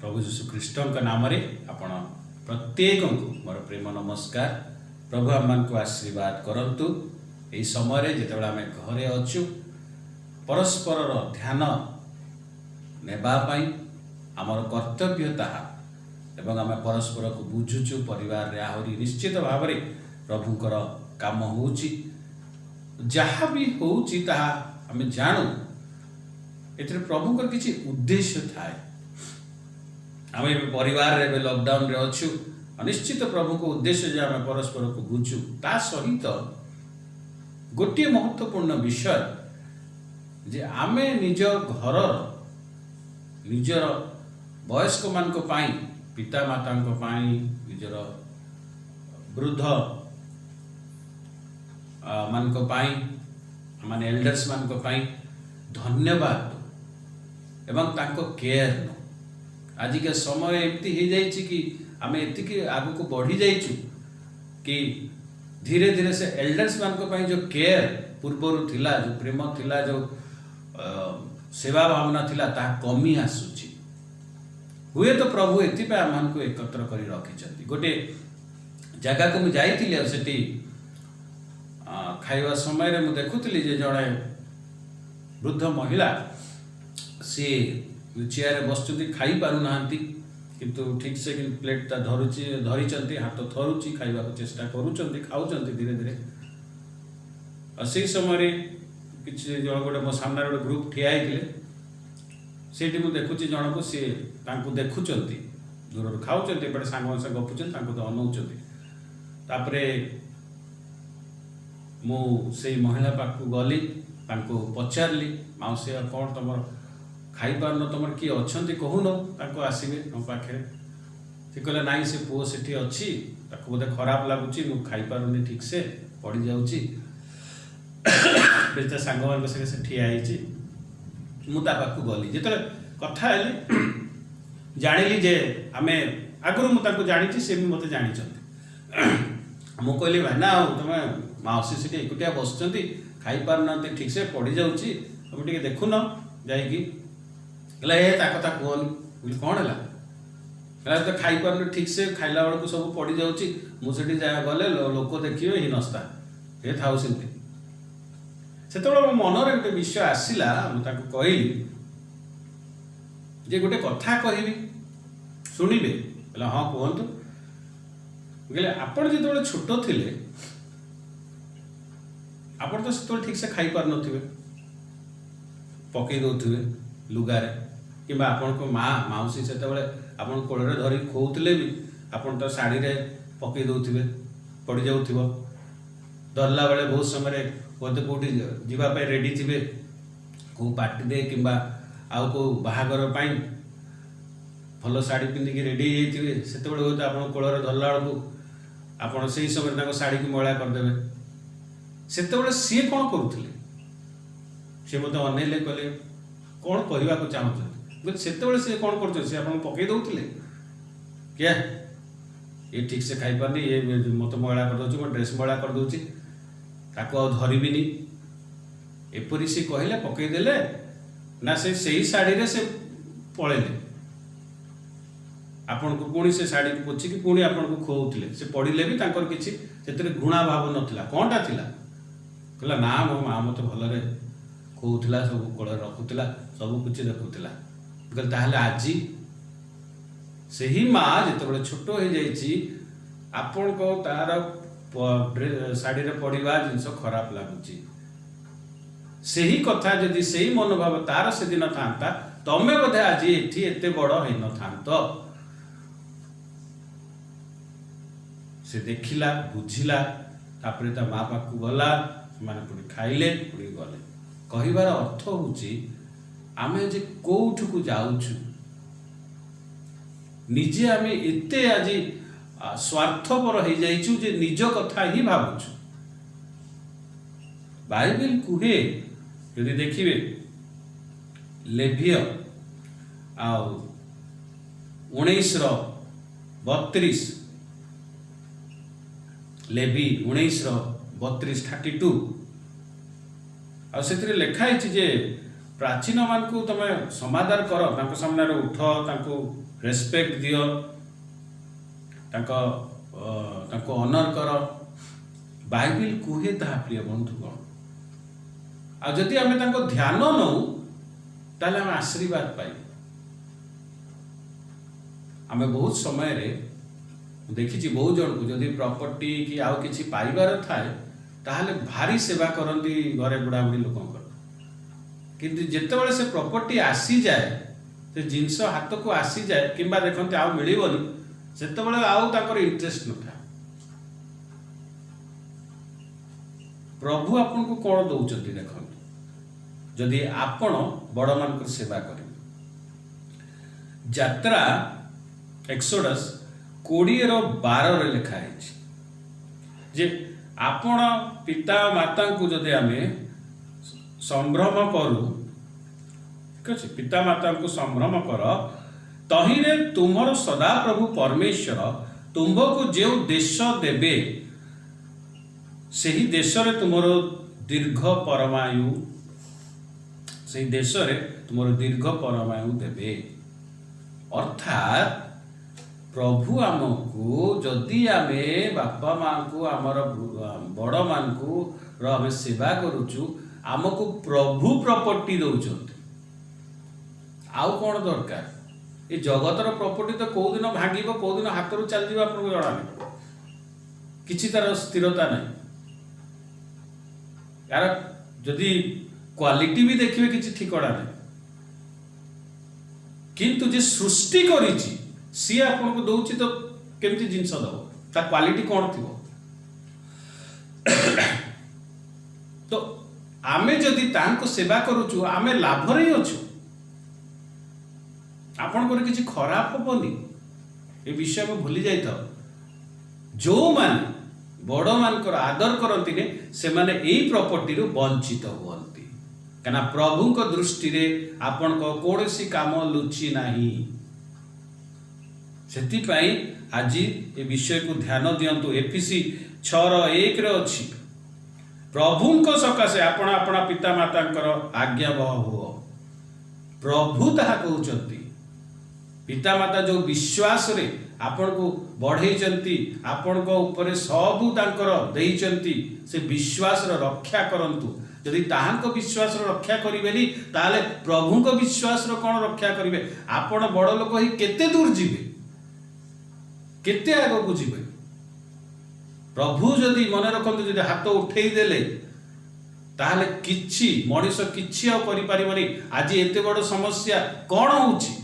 प्रभु यीशु ख्रीष्ट नाम आपण प्रत्येक को मोर प्रेम नमस्कार। प्रभु आम को आशीर्वाद करंतु। यही समय जितेबाला आम घरे अच्छु परस्पर ध्यान नेबापाई आमर कर्तव्य ताहा एवं आम परस्पर को बुझुचु परिवार रे आहरी निश्चित भाव में प्रभुंकर काम होउची जहाँ भी होउची ताहा आम जानू एथिरे प्रभुंकर किछि उद्देश्य थाए। आम परिवार रे लॉकडाउन रे अच्छु निश्चित प्रभु को उद्देश्य जे आम परस्पर को बुझु ता सहित गोटे महत्वपूर्ण विषय जे आमे निज घर निजर वयस्क मान को पाई पिता माता को पाई निजर वृद्ध मान को पाई माने एल्डर्स मान को पाई धन्यवाद एवं तांको केयर नो। आज के समय एमती हो जाइए कि आम एति आग को बढ़ी जाइचु कि धीरे धीरे से एल्डर्स मान को पाई जो केयर पूर्वर थिला जो प्रेम थिला जो सेवा भावना थिला ता कमी आसुची। हुए तो प्रभु एति आम को एकत्र कर रखी गोटे जगह को मुझे जाइए खाइबा समय मुझे देखुली जड़े वृद्ध महिला सी चेयर बस खाई पारु नाहंती किंतु ठीक से प्लेट धरी हाथ थरुची खाइबा को चेष्टा करुचंती खाउचंती धीरे धीरे से समय किसी जन गोटे मो सामने गोटे ग्रुप ठिया होते से देखुची जन को सी देखुचंती दूर खाऊचंती एपटे सांग से गपुचंती तो अनौचंती तापरे मु से महिला पाखु गली तांको पचारली माउसी कौन तुम खाई पारन तुम किए अच्छा कहून तांको आसबे मो पाखे सी कहले नाई से पुओ सेठी अच्छी ताको बोधे खराब लगुच मु खाई पारुनी ठीक से पड़ जाऊँगी सांग मान से ठिया मुझा पाखु गली जिते कथा जानिली जे आम आगुरी मुझे जानी सी भी मत जानी मु कहली भाई ना तुम माउसी से एकुटिया बस खाई पारना ठीक से पड़ जाऊँगी तुम टे देखुन जाकि कथा कहनी कौन है तो खाई पार ठीक से खाइला बेलू को सब पड़ जाऊँगी मुझे गले लोक देखिए ही नस्ता ये था से मो मनरे गोटे विषय आसला मुझे कहली जे गोटे कथा कहबी शुणवे हाँ कहतु कहले आपण जो छोट थिले आपण तो से ठीक से खाई पार नथिबे पकई दउथिबे लुगारे कि आपण को माँ माउसी से आपण कोଳରେ धरी खोउथिले भी आपण तो साड़ी रे पकई दउथिबे पड़ जाउथिबो धरला बेले बहुत समय बोलते कौटी जीवाई रेडी थे कौ पार्टी दे कि आउ को बाहागर भल शाढ़ी पिंधिकी रेडी होते से बोलते आप कोଳରେ धरला बेलू आपड़ से समय शाढ़ी की मैला करदे से सी कौन करुले सी मत अनैले कहले कौन करने को चाहते से कौन कर पकई दौले क्या ये ठीक से खाई पारनी ये मत मैला करदे मो ड्रेस मैला करदे ताको धरबिनी एपरी सी कहले पकईदेले ना से शाढ़ी रे से पलैले आपण को पुणी से शाढ़ी को पोचिकी पुणी आपण को खोउथिले से पड़िले भी तांकर किछि सेतरे घृणा भाव नथिला कोनटा थिला कहला ना मो माँ मत भलरे खोउथिला सब कोळे रखुथिला सब कुछ देखुथिला कहले ताहले आजी सही माँ जेतेबेले छोट हो जाइछि आपण को तार शाढ़ी रे पड़ा जिनस खराब लगुच से ही कथा जदि से ही मनोभाव तार से दिन था तमें बोधे आज एटी एत बड़ हो न था से देखिला बुझिला तापरे ता माँ पाखु गला माने पुणी खाइले पुणी गले कहबार अर्थ होची आमे जे कोठु को जाउछु निजे आमे एते आज स्वार्थपर हो जाइछु जे निज कथा ही भावुछु। बाइबल कुहे यदि देखिए लेविय आ 19:32 लेवी 19:32 32 आ से लिखाई जे प्राचीन मान को तुम समादार कर, तांको सामने उठ, तांको रेस्पेक्ट दियो, तांको ऑनर कर। बाइबल कुहे ताहा प्रिय बंधुगण। आ जदि आमे तांको ध्यान नौ ताले आमे आशीर्वाद पाई। आमे बहुत समय रे देखिछि बहुत जन को जदि प्रॉपर्टी कि आउ किछि पाइबार थाए ताहले भारी सेवा करंती घरे बुढ़ा बुढ़ी लोकंकर, किंतु जेतेबेले से प्रॉपर्टी आसी जाए, से जिनस हाथ को आसी जाए किंबा देखते आउ मिलबनी, सेतेबेले आउ ताकर इंटरेस्ट नथा। प्रभु आपन को कौन दौरान देखते, जदि आपण बड़ मान सेवा करें। यात्रा एक्सोडस 20:12 लिखा है जे आपण पिता माता को जदि आमे संभ्रम करू, ठीक अच्छे, पिता माता को संभ्रम कर, तहिरे तुमर सदा प्रभु परमेश्वर तुमको जो देश देबे सही देश रे तुमर दीर्घ परमायु, सही देश रे तुमर दीर्घ परमायु देबे। अर्थात प्रभु आमको जदि आमे बापा माँ को आमर बड़ मान को आमे सेवा करुचु, आमको प्रभु प्रॉपर्टी दौरान। आउ कौन दरकार? ये जगतर प्रॉपर्टी तो कौ दिन भांग, कौ दिन हाथ रू चल जाए आपको जना नहीं, किसी तार स्थिरता नहीं। यार जदि क्वालिटी भी देखिए किसी ठिकड़ा नहीं, किंतु जे सृष्टि करिछि सी आपन को दउछि तो केमती जिंस दबो, ता क्वालिटी कौन थी? तो आमे जदि तांको सेवा करूछु आमे लाभ रे अछु, आपन को किछि खराब होबनी। ए विषय में भूली जाई तो जो माने बड़ मानकर आदर करती ने से माने एई प्रॉपर्टी रो वंचित होवंती, कना प्रभु को दृष्टि रे आपन को कोनोसी काम लुचि नाही। सेति पई आज ए विषय को ध्यान दियंतु। एफिसी 6:1 रे अछि, प्रभु को सकाशे आपण आपण पिता मातांकर आज्ञा बह हो। प्रभु ताहा कहउचंती, पिता माता जो विश्वास रे आपण को बढ़ेइचंती, आपण को ऊपर सबु तांकर देइचंती, से विश्वास रो रक्षा करंतु। यदि ताहांको विश्वास रो रक्षा करिबेनी ताले प्रभु को विश्वास रो कोन रक्षा करिवे? आपण बड़ लोक ही केते दूर जिवे, केते आगो को जिवे। प्रभु जदि मन रखंतु, जदि हाथ उठेई देले ताहले किछि मनिष किछि आ करि परिबनी। आज एते बड़ समस्या कोन होउछि?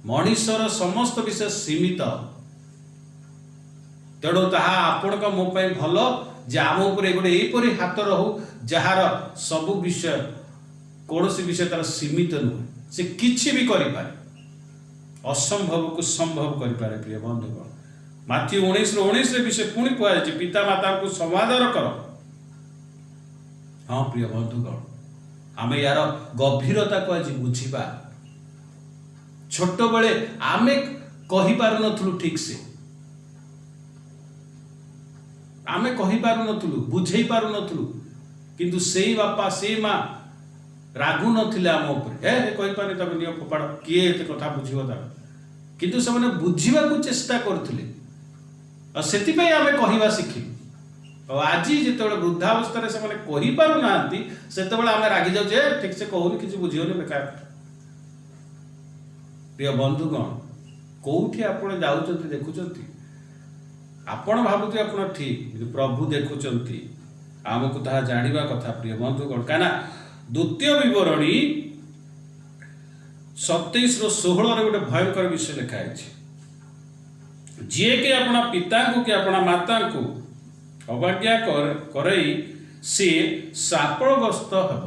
मनिषर समस्त विषय सीमित, तेणु ताहा आपण का मो पई भलो जे आम उपरे गोटे एपरि हाथ रहू जार सबु विषय कौनसी विषय तार सीमित नुहे, से किछि भी करि पारे, असंभव को संभव करि पारे। प्रिय बंधुगण, माथ्यू 19:19 विषय पुणी कह पिता माता को समादर कर। हाँ प्रिय बंधुगण, आमे यार गभीरता को आज बुझिबा। छोट बेले आमे कहि पारु नथुलु, ठीक से आमे कहि पारु नथुलु, बुझेई पारु नथुलु, किंतु सेई बापा सेई माँ रागु नथिले आम ऊपर, हे कहि पारे तब नियो फोपाड़, किए एते कथा बुझिबो ता, किंतु से माने बुझिबा को चेष्टा करथिले, और सेति पई आमे कहिबा सिखि। और आज जेतेबेले वृद्धावस्था से माने कहि पारु नांती, सेतेबेले आमे रागी जाउ जे ठीक से कहूनी, किछि बुझियोनी, बेकार। प्रिय बंधुगण, कोठी आपण जाउचंती देखुचंती, आपण भाबुती आपण ठीक, प्रभु देखुचंती, आमको ताहा जानिबा कथा। प्रिय बंधुगण, काना द्वितीय विवरणी 27:16 रे गोटे भयंकर विषय लिखा है, जी के अपना पिता को कि अपना माता को अवज्ञा करई से शापग्रस्त हेब।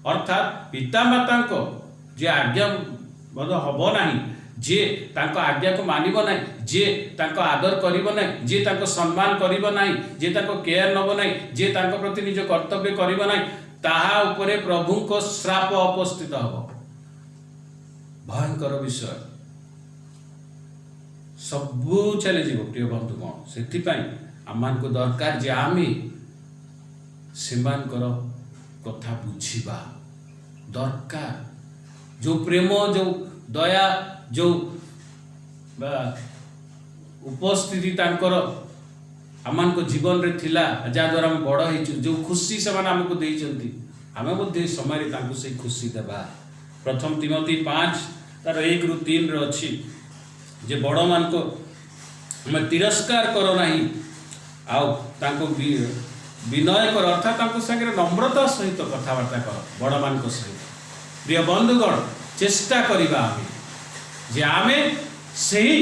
अर्थात पिता माता को जे आज्ञा बद हब नाही, जे तांको आज्ञा को मानिब नाही, जे तांको आदर करिब नाही, जे तांको सम्मान करिब नाही, जे तांको केयर नब नाही, जे तांको प्रति निज कर्तव्य करिब नाही, ताहा उपरे प्रभु को श्राप उपस्थित हब। भयंकर विषय, सबू चली जीव। प्रिय बंधुगण, सेति पई आमान को दरकार जे आमे सेमानकर कथा बुझिबा, दरकार जो प्रेम जो दया जो उपस्थिति तांकर आम जीवन रे थिला जहाँद्वारा आम बड़ हो जो खुशी से आमको देइचंती आमे मध्य समय से खुशी देवा। प्रथम तिमोथी 5 तार 1 ରୁ 3 रे अछि जे बड़ मान को मैं तिरस्कार करो नहीं आउ तांको विनय कर अर्थात तांको संगे नम्रता सहित कथबार्ता कर बड़ मान को सहित। प्रिय बंधुगण चेष्टा करिबा आमे जे आमे सही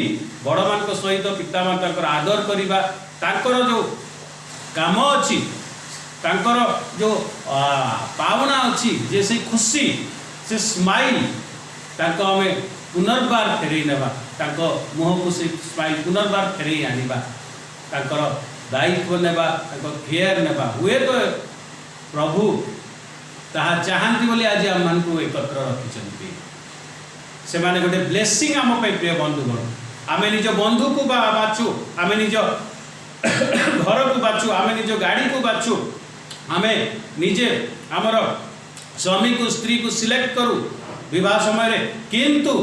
बड़ मान को सहित पिता माता कर आदर करिबा तांकर जो काम अछि तांकर जो पावना अछि जे से खुशी से स्माइल तांको हमें पुनर्बार फेरई नेबा तांको मुह को से स्माइल पुनर्बार फेरई आनिबा तांकर दायित्व नेबा तांको केयर नेबा हुए तो प्रभु ताहा चाहती बोली आज आम मान को एकत्र रखिचंती से माने गोटे ब्लेसिंग आम पे। प्रिय बंधुगण आमे निज बंधु को बाचु आमे निज घर को बाचु आमे निज गाड़ी को बाचु आमे निजे आमर स्वामी को स्त्री को सिलेक्ट करू विवाह समय किंतु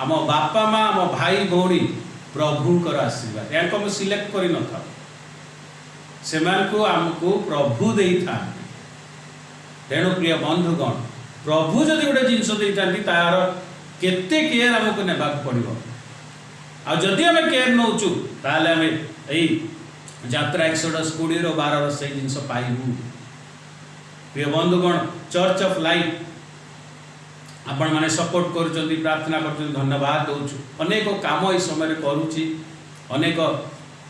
आम बापा माँ आम भाई भौणी प्रभुंकर आशीर्वाद या हम सिलेक्ट कर न था से आमको प्रभु दे था। तेणु प्रिय बंधुगण प्रभु जदि गोटे जिनस देती तार केते केयर आमको नेबा पड़ो आदि आम केयर नौचु ताले आम यही यात्रा एक्सोडस 20:12 से जिनस पाइबू। प्रिय बंधुगण चर्च ऑफ लाइफ आपण माने सपोर्ट करूचंती प्रार्थना करूचंती धन्यवाद दउछु। अनेक काम ई समय करूची अनेक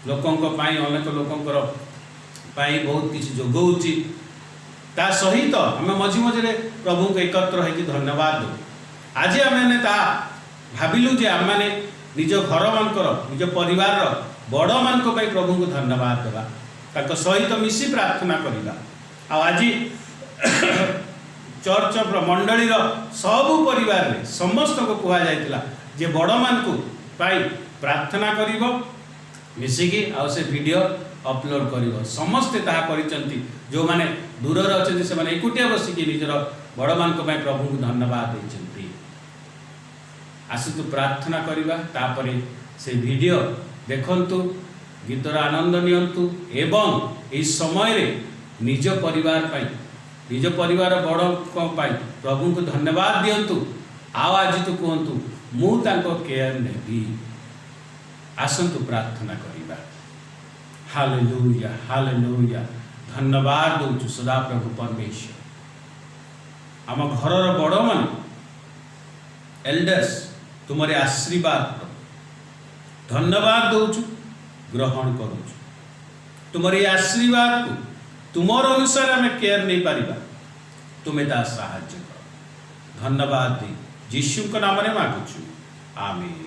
लोकंक पाई अनेक लोकंकर पाई बहुत किछि जोगौची ता सहित आम मझी मझे प्रभु को एकत्र होगी धन्यवाद दो। आज आम ता भाविलु जे आम मैंने निज घर मानकर निज परिवार बड़ मान प्रभु को धन्यवाद देवा ताको सहित मिसी प्रार्थना करवा। आज चर्च मंडली सबु परिवार रे समस्त को कहा जाइतिला जे बड़ मान को पाई प्रार्थना करिवो मिसिकी आ से वीडियो अपलोड करिवो समस्ते ताहा करिसंती जो माने दूर रे अछंती से माने एकुटिया बसिकी निजर बड़ मान को पाई प्रभु को धन्यवाद दैछंती। आसतु प्रार्थना करिवा तापरे से वीडियो देखंतु गीतर आनंद नियंतु एवं इस समय रे निज परिवार पाई निज परिवार बड़ पाई प्रभु को धन्यवाद दियंतु। आओ आज तो कहतु मु तांको केयर नेबी। आसंतु प्रार्थना करिबा। हालेलुया हालेलुया धन्यवाद दउछु सदा प्रभु परमेश्वर आम घरर बड़ मान एल्डर्स तुमरे आशीर्वाद धन्यवाद दउछु ग्रहण करूछु। तुमरे आशीर्वाद को तुमर अनुसार आम केयर नहीं पारिबा तुम्हें ता साहाय्य कर धन्यवाद दे यीशु के नाम रे मागुछु आमीन।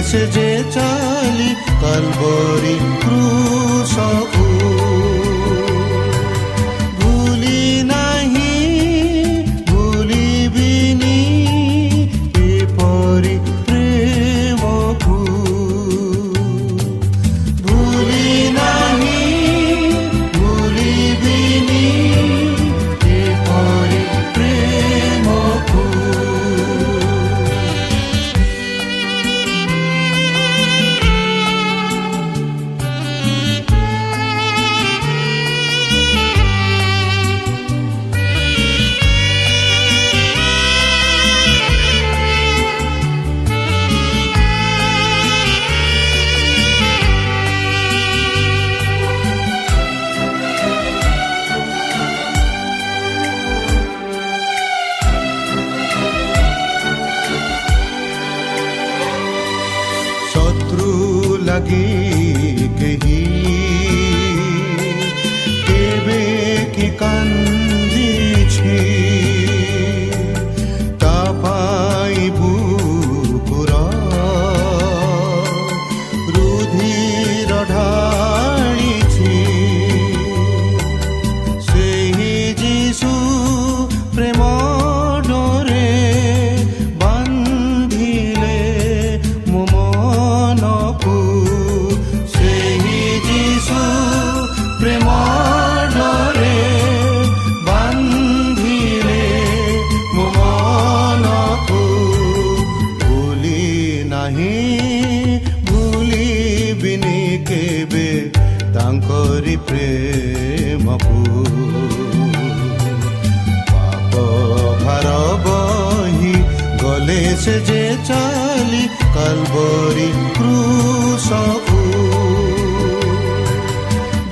से जे चाली कलवरी क्रूसकु भूली नहीं भूलिबिनी एपरि प्रेमकु भूली नहीं भूलिबिनी एपरि प्रेमकु କି କାନ୍ଦିଛି ତା ପାଇଁ ବୁକୁର ରୁଧିର ଢାଳିଛି ସେହି ଯୀଶୁ ପ୍ରେମ ଡୋରେ ବାନ୍ଧିଲେ ମୋ ମନକୁ ସେହି ଯୀଶୁ ପ୍ରେମ ଡୋରେ ବାନ୍ଧିଲେ ମୋ ମନକୁ ଭୁଲି ନାହିଁ ଭୁଲିବିନି କେବେ ତାଙ୍କରି ପ୍ରେମକୁ ପାପ ଭାର ବହି ଗଲେ ସେ ଯେ ଚାଲି କାଲବରୀ କ୍ରୁଶକୁ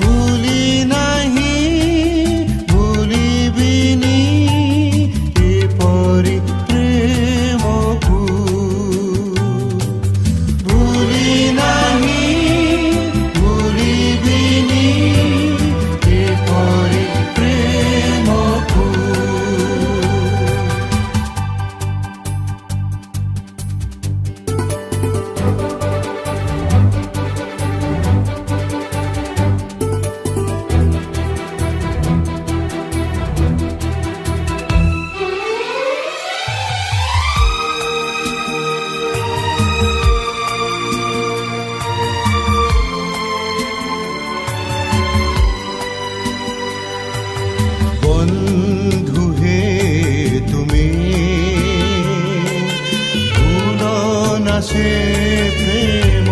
ଭୁଲି ନାହିଁ ଭୁଲିବିନି ଏପରି ପ୍ରେମକୁ ଭୁଲି ନାହିଁ ଭୁଲିବିନି ଏପରି ପ୍ରେମକୁ বন্ধু হে তুমি ভুলো না সে প্রেম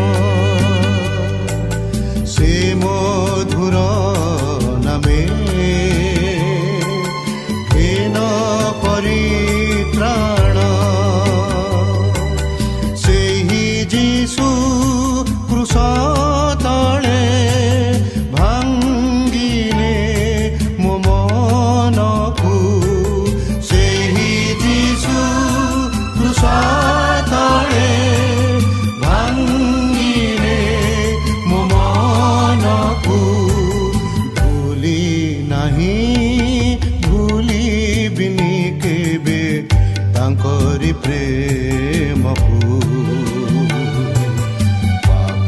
সে মধুর নামে হেন পরিত্রাণ ସେହି ଯୀଶୁ କ୍ରୁଶ ତଳେ ଭାଙ୍ଗିଲେ ମୋ ମନକୁ ସେହି ଯୀଶୁ କ୍ରୁଶ ତଳେ ଭାଙ୍ଗିଲେ ମୋ ମନକୁ ଭୁଲି ନାହିଁ ଭୁଲିବିନି କେବେ ତାଙ୍କରି ପ୍ରେମକୁ ପାପ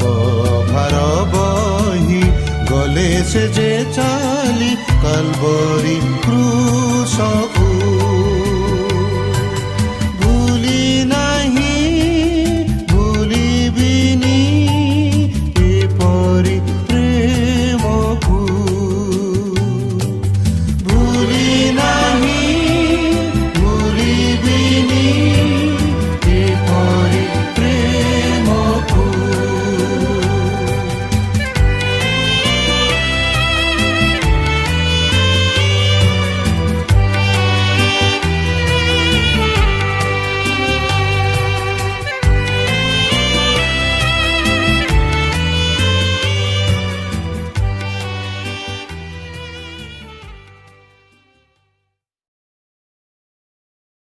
ଭାର ବହି ଗଲେ ସେ ଯେ ଚାଲି କାଲବରୀ କ୍ରୁଶକୁ